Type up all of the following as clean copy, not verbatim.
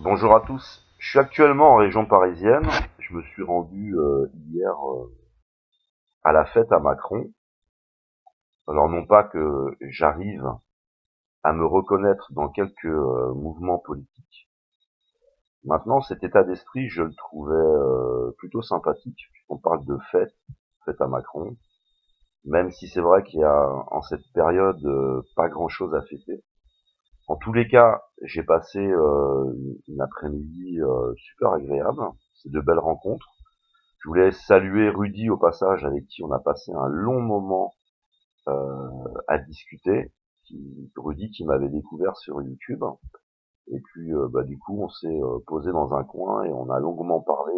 Bonjour à tous. Je suis actuellement en région parisienne. Je me suis rendu hier à la fête à Macron. Alors non pas que j'arrive à me reconnaître dans quelques mouvements politiques. Maintenant, cet état d'esprit, je le trouvais plutôt sympathique. On parle de fête à Macron, même si c'est vrai qu'il y a en cette période pas grand-chose à fêter. En tous les cas, j'ai passé une après-midi super agréable. C'est de belles rencontres. Je voulais saluer Rudy au passage, avec qui on a passé un long moment à discuter. Rudy qui m'avait découvert sur YouTube. Et puis du coup on s'est posé dans un coin et on a longuement parlé.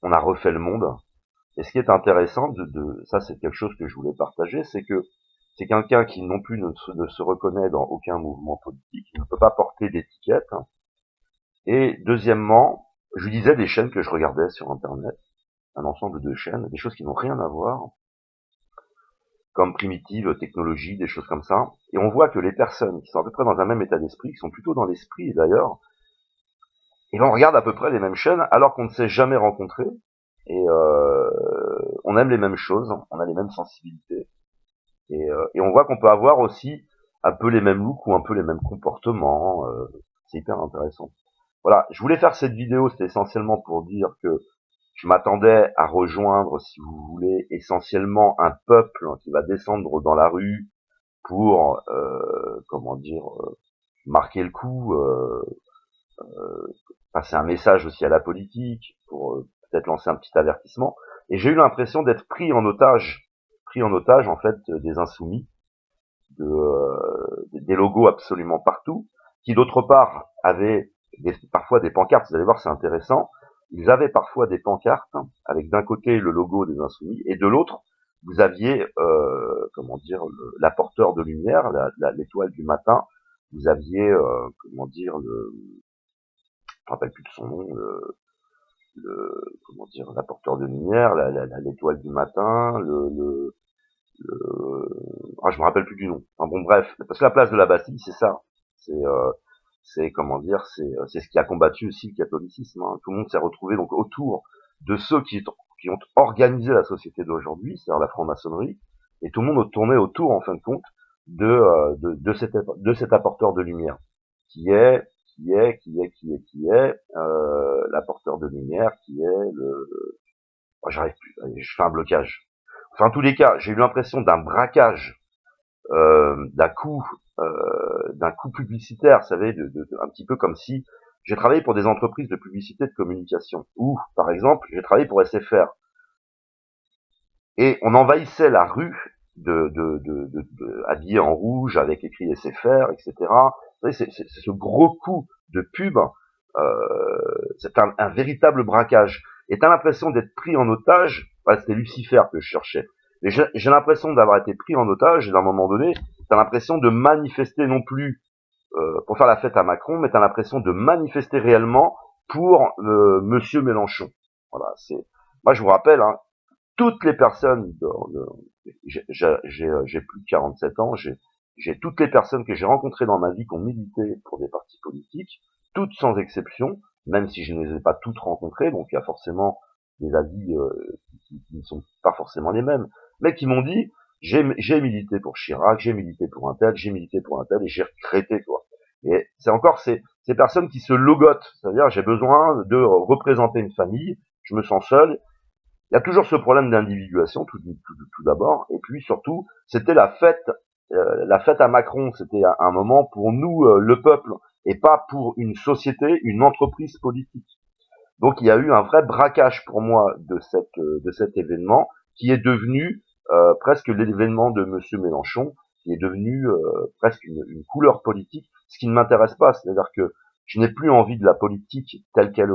On a refait le monde. Et ce qui est intéressant, ça c'est quelque chose que je voulais partager, c'est que c'est quelqu'un qui non plus ne se reconnaît dans aucun mouvement politique, il ne peut pas porter d'étiquette. Et deuxièmement, je lui disais des chaînes que je regardais sur Internet, un ensemble de chaînes, des choses qui n'ont rien à voir, comme Primitive, Technologie, des choses comme ça. Et on voit que les personnes qui sont à peu près dans un même état d'esprit, qui sont plutôt dans l'esprit d'ailleurs, et on regarde à peu près les mêmes chaînes alors qu'on ne s'est jamais rencontrés, et on aime les mêmes choses, on a les mêmes sensibilités, et on voit qu'on peut avoir aussi un peu les mêmes looks ou un peu les mêmes comportements, c'est hyper intéressant. Voilà, je voulais faire cette vidéo, c'était essentiellement pour dire que je m'attendais à rejoindre, si vous voulez, essentiellement un peuple qui va descendre dans la rue pour, marquer le coup, passer un message aussi à la politique, pour peut-être lancer un petit avertissement. Et j'ai eu l'impression d'être pris en otage en fait des insoumis, des logos absolument partout, qui d'autre part avaient parfois des pancartes. Vous allez voir, c'est intéressant. Ils avaient parfois des pancartes avec d'un côté le logo des Insoumis et de l'autre vous aviez l'apporteur de lumière, l'étoile du matin. Vous aviez je me rappelle plus de son nom, l'apporteur de lumière, l'étoile du matin, je me rappelle plus du nom. Enfin bon bref, parce que la place de la Bastille, c'est ça. C'est ce qui a combattu aussi le catholicisme. Hein. Tout le monde s'est retrouvé donc autour de ceux qui ont organisé la société d'aujourd'hui, c'est-à-dire la franc-maçonnerie, et tout le monde tournait autour, en fin de compte, de cet apporteur de lumière, qui est l'apporteur de lumière, qui est j'arrive plus, je fais un blocage. Enfin, en tous les cas, j'ai eu l'impression d'un braquage, d'un coup publicitaire, vous savez, un petit peu comme si j'ai travaillé pour des entreprises de publicité de communication, ou par exemple j'ai travaillé pour SFR, et on envahissait la rue habillés en rouge avec écrit SFR, etc. Vous savez, c'est ce gros coup de pub, c'est un véritable braquage. Et t'as l'impression d'être pris en otage. C'était Lucifer que je cherchais. Mais j'ai l'impression d'avoir été pris en otage, et d'un moment donné, t'as l'impression de manifester non plus pour faire la fête à Macron, mais t'as l'impression de manifester réellement pour Monsieur Mélenchon. Voilà, moi je vous rappelle, hein, toutes les personnes, j'ai plus de 47 ans, j'ai toutes les personnes que j'ai rencontrées dans ma vie qui ont milité pour des partis politiques, toutes sans exception, même si je ne les ai pas toutes rencontrées, donc il y a forcément des avis qui ne sont pas forcément les mêmes, mais qui m'ont dit, j'ai milité pour Chirac, j'ai milité pour un tel, j'ai milité pour un tel, et j'ai regretté, quoi. Et c'est encore ces personnes qui se logotent, c'est-à-dire j'ai besoin de représenter une famille, je me sens seul. Il y a toujours ce problème d'individuation, tout d'abord, et puis surtout, c'était la fête à Macron, c'était un moment pour nous, le peuple, et pas pour une société, une entreprise politique. Donc il y a eu un vrai braquage pour moi de cet événement, qui est devenu presque l'événement de Monsieur Mélenchon, qui est devenu presque une couleur politique, ce qui ne m'intéresse pas, c'est-à-dire que je n'ai plus envie de la politique telle qu'elle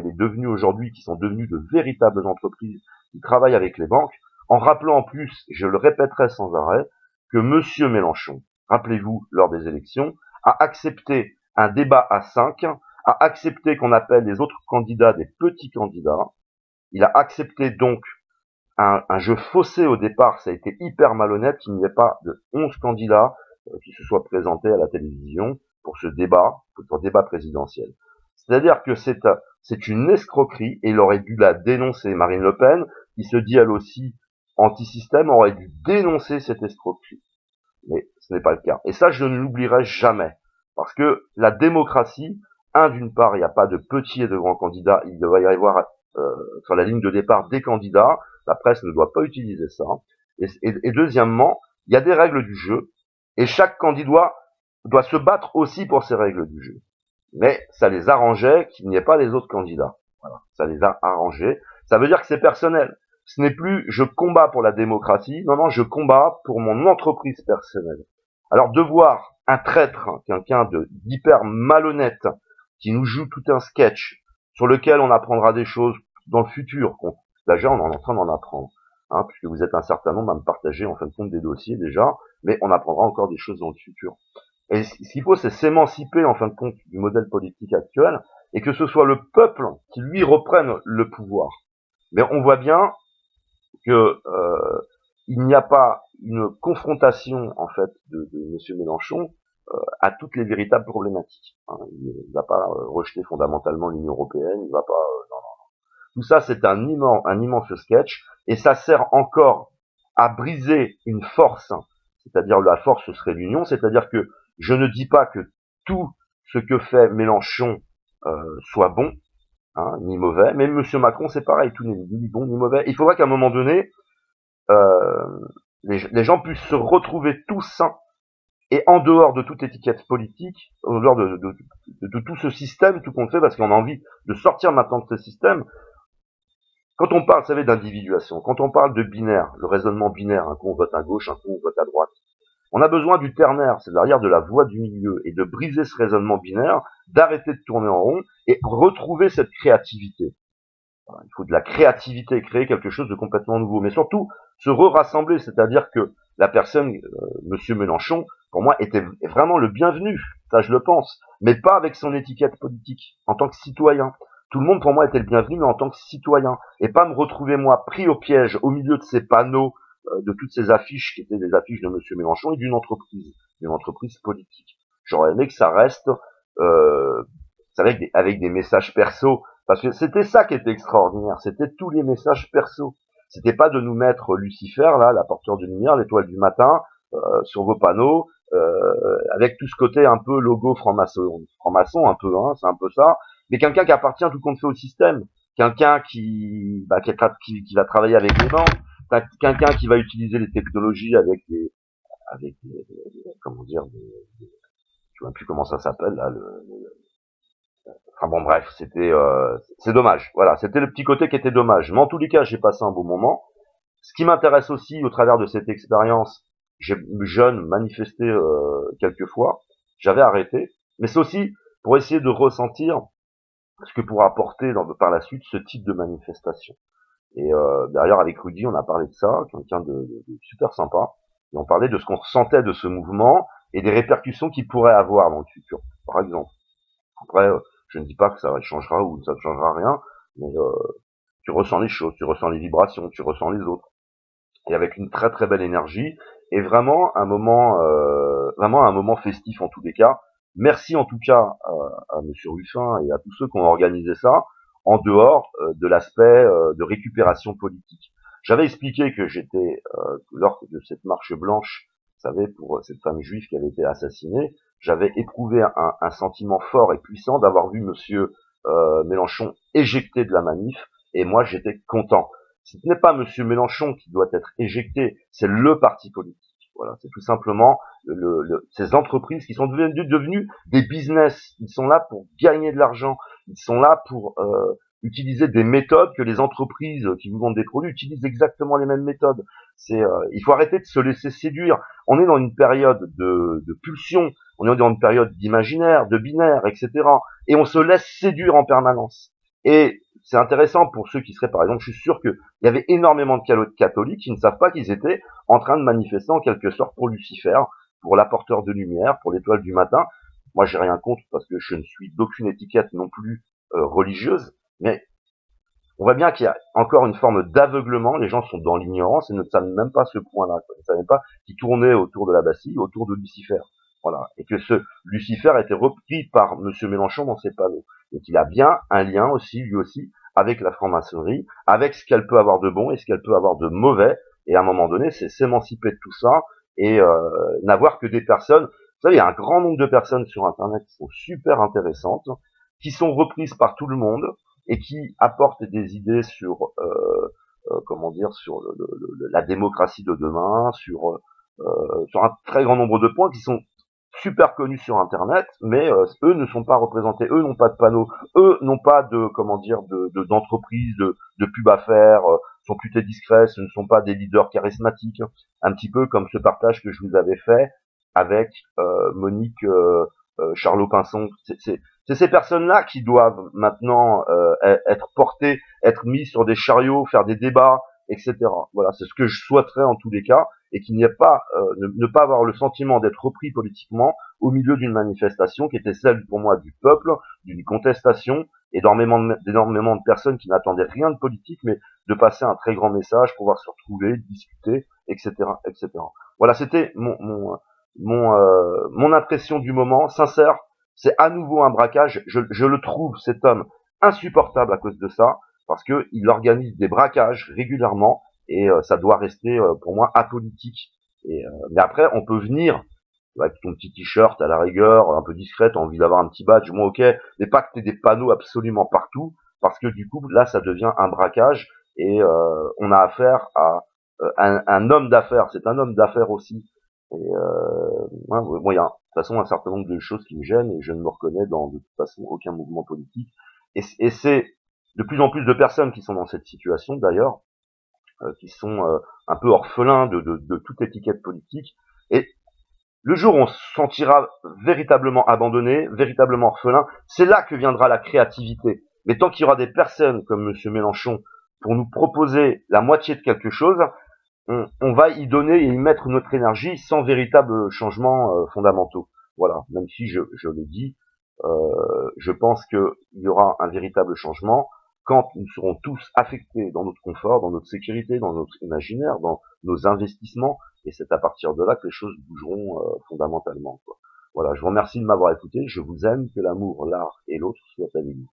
est devenue aujourd'hui, qui sont devenues de véritables entreprises qui travaillent avec les banques, en rappelant en plus, je le répéterai sans arrêt, que Monsieur Mélenchon, rappelez-vous, lors des élections, a accepté un débat à 5, a accepté qu'on appelle les autres candidats des petits candidats. Il a accepté donc un jeu faussé au départ, ça a été hyper malhonnête qu'il n'y ait pas de 11 candidats qui se soient présentés à la télévision pour ce débat. au débat présidentiel. C'est-à-dire que c'est une escroquerie, et il aurait dû la dénoncer. Marine Le Pen, qui se dit elle aussi anti-système, aurait dû dénoncer cette escroquerie. Mais ce n'est pas le cas. Et ça, je ne l'oublierai jamais. Parce que la démocratie, d'une part, il n'y a pas de petits et de grands candidats, il doit y avoir sur la ligne de départ des candidats, la presse ne doit pas utiliser ça. Et deuxièmement, il y a des règles du jeu, et chaque candidat doit se battre aussi pour ces règles du jeu. Mais ça les arrangeait qu'il n'y ait pas les autres candidats. Voilà. Ça les a arrangés. Ça veut dire que c'est personnel. Ce n'est plus je combats pour la démocratie, non, je combats pour mon entreprise personnelle. Alors de voir un traître, quelqu'un d'hyper malhonnête, qui nous joue tout un sketch, sur lequel on apprendra des choses dans le futur, déjà on est en train d'en apprendre, puisque vous êtes un certain nombre à me partager en fin de compte des dossiers déjà, mais on apprendra encore des choses dans le futur. Et ce qu'il faut, c'est s'émanciper en fin de compte du modèle politique actuel, et que ce soit le peuple qui lui reprenne le pouvoir. Mais on voit bien que il n'y a pas une confrontation en fait de M. Mélenchon à toutes les véritables problématiques. Il ne va pas rejeter fondamentalement l'Union européenne, il va pas. Non. Tout ça, c'est un immense sketch, et ça sert encore à briser une force, c'est-à-dire la force ce serait l'union, c'est-à-dire que je ne dis pas que tout ce que fait Mélenchon soit bon, ni mauvais, mais M. Macron c'est pareil, tout n'est ni bon ni mauvais. Il faudra qu'à un moment donné, les gens puissent se retrouver tous et en dehors de toute étiquette politique, en dehors de tout ce système, tout qu'on fait, parce qu'on a envie de sortir maintenant de ce système. Quand on parle, vous savez, d'individuation, quand on parle de binaire, le raisonnement binaire, un coup on vote à gauche, un coup on vote à droite, on a besoin du ternaire, c'est-à-dire de la voie du milieu, et de briser ce raisonnement binaire, d'arrêter de tourner en rond, et retrouver cette créativité. Il faut de la créativité, créer quelque chose de complètement nouveau, mais surtout se rassembler, c'est-à-dire que la personne, Monsieur Mélenchon, pour moi, était vraiment le bienvenu, ça je le pense, mais pas avec son étiquette politique, en tant que citoyen. Tout le monde pour moi était le bienvenu, mais en tant que citoyen, et pas me retrouver moi pris au piège au milieu de ces panneaux, de toutes ces affiches qui étaient des affiches de Monsieur Mélenchon et d'une entreprise politique. J'aurais aimé que ça reste avec des messages perso, parce que c'était ça qui était extraordinaire, c'était tous les messages perso. C'était pas de nous mettre Lucifer, là, l'apporteur de lumière, l'étoile du matin, sur vos panneaux, avec tout ce côté un peu logo franc-maçon un peu, c'est un peu ça, mais quelqu'un qui appartient tout compte fait au système, quelqu'un qui va travailler avec les banques, quelqu'un qui va utiliser les technologies avec comment dire, je sais même plus comment ça s'appelle là, enfin bon bref, c'est dommage. Voilà, c'était le petit côté qui était dommage. Mais en tous les cas, j'ai passé un beau moment. Ce qui m'intéresse aussi au travers de cette expérience, j'ai jeune manifesté quelques fois, j'avais arrêté, mais c'est aussi pour essayer de ressentir ce que pourra apporter par la suite ce type de manifestation. Et d'ailleurs avec Rudy, on a parlé de ça, quelqu'un de super sympa, et on parlait de ce qu'on ressentait de ce mouvement et des répercussions qu'il pourrait avoir dans le futur, par exemple. Après, je ne dis pas que ça changera ou ça ne changera rien, mais tu ressens les choses, tu ressens les vibrations, tu ressens les autres, et avec une très très belle énergie, et vraiment un moment festif en tous les cas. Merci en tout cas à Monsieur Ruffin et à tous ceux qui ont organisé ça, en dehors de l'aspect de récupération politique. J'avais expliqué que j'étais, lors de cette marche blanche, vous savez, pour cette femme juive qui avait été assassinée, j'avais éprouvé un sentiment fort et puissant d'avoir vu Monsieur Mélenchon éjecté de la manif, et moi j'étais content. Ce n'est pas Monsieur Mélenchon qui doit être éjecté, c'est le parti politique. Voilà, c'est tout simplement ces entreprises qui sont devenues des business. Ils sont là pour gagner de l'argent. Ils sont là pour utiliser des méthodes que les entreprises qui vous vendent des produits utilisent exactement les mêmes méthodes. Il faut arrêter de se laisser séduire. On est dans une période de pulsion. On est dans une période d'imaginaire, de binaire, etc. Et on se laisse séduire en permanence. Et c'est intéressant pour ceux qui seraient, par exemple, je suis sûr qu'il y avait énormément de catholiques qui ne savent pas qu'ils étaient en train de manifester en quelque sorte pour Lucifer, pour l'apporteur de lumière, pour l'étoile du matin. Moi, j'ai rien contre parce que je ne suis d'aucune étiquette non plus religieuse, mais on voit bien qu'il y a encore une forme d'aveuglement. Les gens sont dans l'ignorance et ne savent même pas ce point-là. Ils ne savaient pas qu'ils tournaient autour de la Bastille, autour de Lucifer. Voilà. Et que ce Lucifer a été repris par Monsieur Mélenchon dans ses panneaux. Et qu'il a bien un lien aussi, lui aussi, avec la franc-maçonnerie, avec ce qu'elle peut avoir de bon et ce qu'elle peut avoir de mauvais. Et à un moment donné, c'est s'émanciper de tout ça et n'avoir que des personnes. Vous savez, il y a un grand nombre de personnes sur Internet qui sont super intéressantes, qui sont reprises par tout le monde et qui apportent des idées sur, comment dire, sur la démocratie de demain, sur un très grand nombre de points qui sont super connus sur Internet, mais eux ne sont pas représentés, eux n'ont pas de panneaux, eux n'ont pas de, comment dire, d'entreprise, de pub à faire, sont plutôt discrets, ce ne sont pas des leaders charismatiques, un petit peu comme ce partage que je vous avais fait avec Monique Charlot-Pinson. C'est ces personnes-là qui doivent maintenant être portées, être mises sur des chariots, faire des débats, etc. Voilà, c'est ce que je souhaiterais en tous les cas, et qu'il n'y ait pas, ne pas avoir le sentiment d'être repris politiquement au milieu d'une manifestation qui était celle pour moi du peuple, d'une contestation, d'énormément de personnes qui n'attendaient rien de politique, mais de passer un très grand message, pouvoir se retrouver, discuter, etc., etc. Voilà, c'était mon impression du moment, sincère. C'est à nouveau un braquage. Je le trouve, cet homme, insupportable à cause de ça, parce que il organise des braquages régulièrement, et ça doit rester pour moi apolitique. Mais après, on peut venir avec ton petit t-shirt à la rigueur, un peu discret, t'as envie d'avoir un petit badge, moi ok, mais pas que t'aies des panneaux absolument partout, parce que du coup, là, ça devient un braquage, et on a affaire à un homme d'affaires, c'est un homme d'affaires aussi. Et moi, il y a de toute façon un certain nombre de choses qui me gênent, et je ne me reconnais dans de toute façon aucun mouvement politique. Et c'est de plus en plus de personnes qui sont dans cette situation, d'ailleurs, qui sont un peu orphelins de toute étiquette politique. Et le jour où on se sentira véritablement abandonné, véritablement orphelin, c'est là que viendra la créativité. Mais tant qu'il y aura des personnes comme Monsieur Mélenchon pour nous proposer la moitié de quelque chose, on va y donner et y mettre notre énergie sans véritable changement fondamentaux. Voilà, même si je le dis, je pense qu'il y aura un véritable changement quand nous serons tous affectés dans notre confort, dans notre sécurité, dans notre imaginaire, dans nos investissements, et c'est à partir de là que les choses bougeront fondamentalement, quoi. Voilà, je vous remercie de m'avoir écouté, je vous aime, que l'amour, l'art et l'autre soient avec vous.